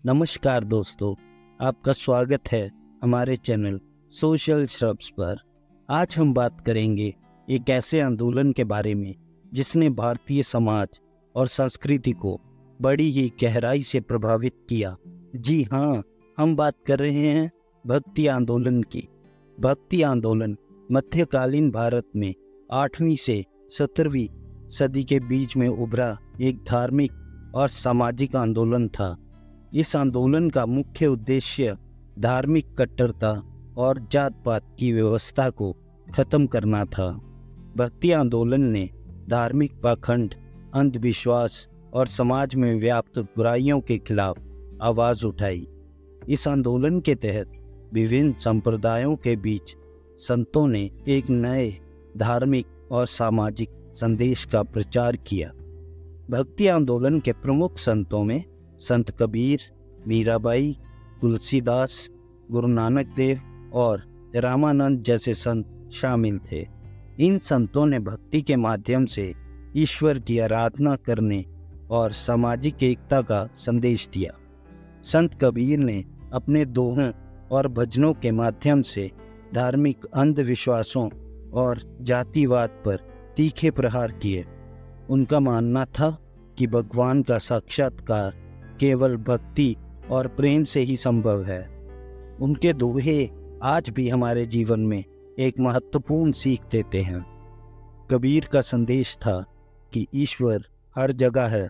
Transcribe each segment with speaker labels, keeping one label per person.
Speaker 1: नमस्कार दोस्तों, आपका स्वागत है हमारे चैनल सोशल श्रब्स पर। आज हम बात करेंगे एक ऐसे आंदोलन के बारे में जिसने भारतीय समाज और संस्कृति को बड़ी ही गहराई से प्रभावित किया। जी हाँ, हम बात कर रहे हैं भक्ति आंदोलन की। भक्ति आंदोलन मध्यकालीन भारत में 8वीं से 17वीं सदी के बीच में उभरा एक धार्मिक और सामाजिक आंदोलन था। इस आंदोलन का मुख्य उद्देश्य धार्मिक कट्टरता और जात पात की व्यवस्था को खत्म करना था। भक्ति आंदोलन ने धार्मिक पाखंड, अंधविश्वास और समाज में व्याप्त बुराइयों के खिलाफ आवाज़ उठाई। इस आंदोलन के तहत विभिन्न संप्रदायों के बीच संतों ने एक नए धार्मिक और सामाजिक संदेश का प्रचार किया। भक्ति आंदोलन के प्रमुख संतों में संत कबीर, मीराबाई, तुलसीदास, गुरु नानक देव और रामानंद जैसे संत शामिल थे। इन संतों ने भक्ति के माध्यम से ईश्वर की आराधना करने और सामाजिक एकता का संदेश दिया। संत कबीर ने अपने दोहों और भजनों के माध्यम से धार्मिक अंधविश्वासों और जातिवाद पर तीखे प्रहार किए। उनका मानना था कि भगवान का साक्षात्कार केवल भक्ति और प्रेम से ही संभव है। उनके दोहे आज भी हमारे जीवन में एक महत्वपूर्ण सीख देते हैं। कबीर का संदेश था कि ईश्वर हर जगह है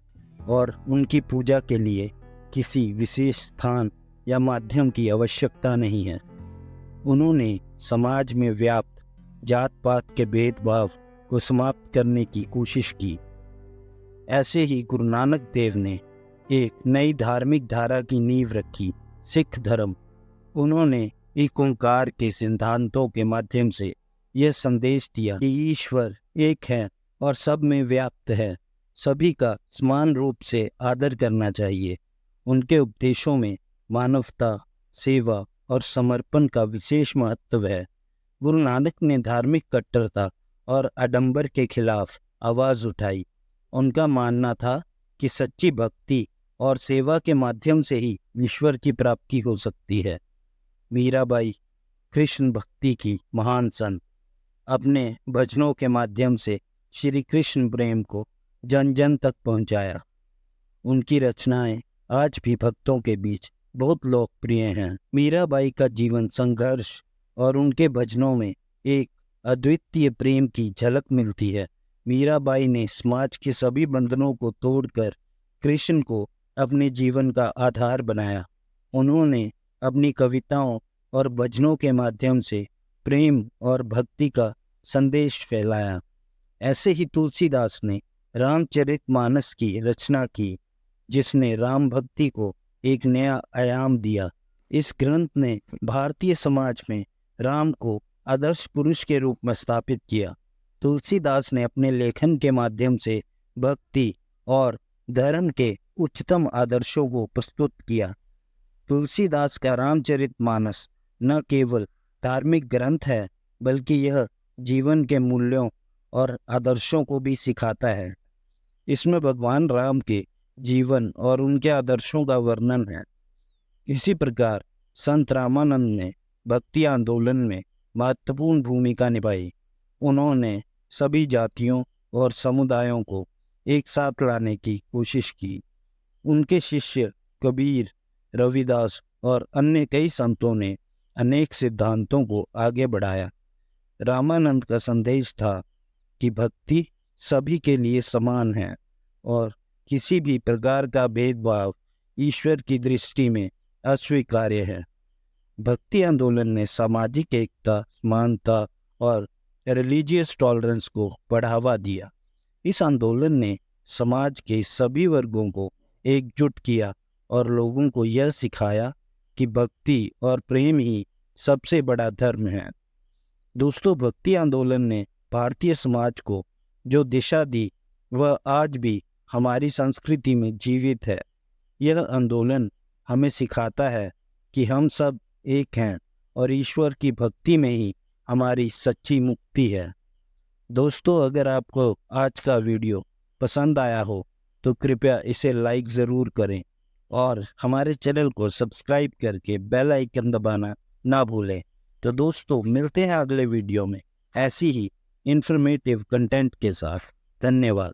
Speaker 1: और उनकी पूजा के लिए किसी विशेष स्थान या माध्यम की आवश्यकता नहीं है। उन्होंने समाज में व्याप्त जात पात के भेदभाव को समाप्त करने की कोशिश की। ऐसे ही गुरु नानक देव ने एक नई धार्मिक धारा की नींव रखी, सिख धर्म। उन्होंने एक ओंकार के सिद्धांतों के माध्यम से यह संदेश दिया कि ईश्वर एक है और सब में व्याप्त है, सभी का समान रूप से आदर करना चाहिए। उनके उपदेशों में मानवता, सेवा और समर्पण का विशेष महत्व है। गुरु नानक ने धार्मिक कट्टरता और आडंबर के खिलाफ आवाज़ उठाई। उनका मानना था कि सच्ची भक्ति और सेवा के माध्यम से ही ईश्वर की प्राप्ति हो सकती है। मीराबाई, कृष्ण भक्ति की महान संत, अपने भजनों के माध्यम से श्री कृष्ण प्रेम को जन जन तक पहुंचाया। उनकी रचनाएं आज भी भक्तों के बीच बहुत लोकप्रिय हैं। मीराबाई का जीवन संघर्ष और उनके भजनों में एक अद्वितीय प्रेम की झलक मिलती है। मीराबाई ने समाज के सभी बंधनों को तोड़कर कृष्ण को अपने जीवन का आधार बनाया। उन्होंने अपनी कविताओं और भजनों के माध्यम से प्रेम और भक्ति का संदेश फैलाया। ऐसे ही तुलसीदास ने रामचरितमानस की रचना की, जिसने राम भक्ति को एक नया आयाम दिया। इस ग्रंथ ने भारतीय समाज में राम को आदर्श पुरुष के रूप में स्थापित किया। तुलसीदास ने अपने लेखन के माध्यम से भक्ति और धर्म के उच्चतम आदर्शों को प्रस्तुत किया। तुलसीदास का रामचरितमानस न केवल धार्मिक ग्रंथ है, बल्कि यह जीवन के मूल्यों और आदर्शों को भी सिखाता है। इसमें भगवान राम के जीवन और उनके आदर्शों का वर्णन है। इसी प्रकार संत रामानंद ने भक्ति आंदोलन में महत्वपूर्ण भूमिका निभाई। उन्होंने सभी जातियों और समुदायों को एक साथ लाने की कोशिश की। उनके शिष्य कबीर, रविदास और अन्य कई संतों ने अनेक सिद्धांतों को आगे बढ़ाया। रामानंद का संदेश था कि भक्ति सभी के लिए समान है और किसी भी प्रकार का भेदभाव ईश्वर की दृष्टि में अस्वीकार्य है। भक्ति आंदोलन ने सामाजिक एकता, समानता और रिलीजियस टॉलरेंस को बढ़ावा दिया। इस आंदोलन ने समाज के सभी वर्गों को एकजुट किया और लोगों को यह सिखाया कि भक्ति और प्रेम ही सबसे बड़ा धर्म है। दोस्तों, भक्ति आंदोलन ने भारतीय समाज को जो दिशा दी, वह आज भी हमारी संस्कृति में जीवित है। यह आंदोलन हमें सिखाता है कि हम सब एक हैं और ईश्वर की भक्ति में ही हमारी सच्ची मुक्ति है। दोस्तों, अगर आपको आज का वीडियो पसंद आया हो तो कृपया इसे लाइक ज़रूर करें और हमारे चैनल को सब्सक्राइब करके बेल आइकन दबाना ना भूलें। तो दोस्तों, मिलते हैं अगले वीडियो में ऐसी ही इंफॉर्मेटिव कंटेंट के साथ। धन्यवाद।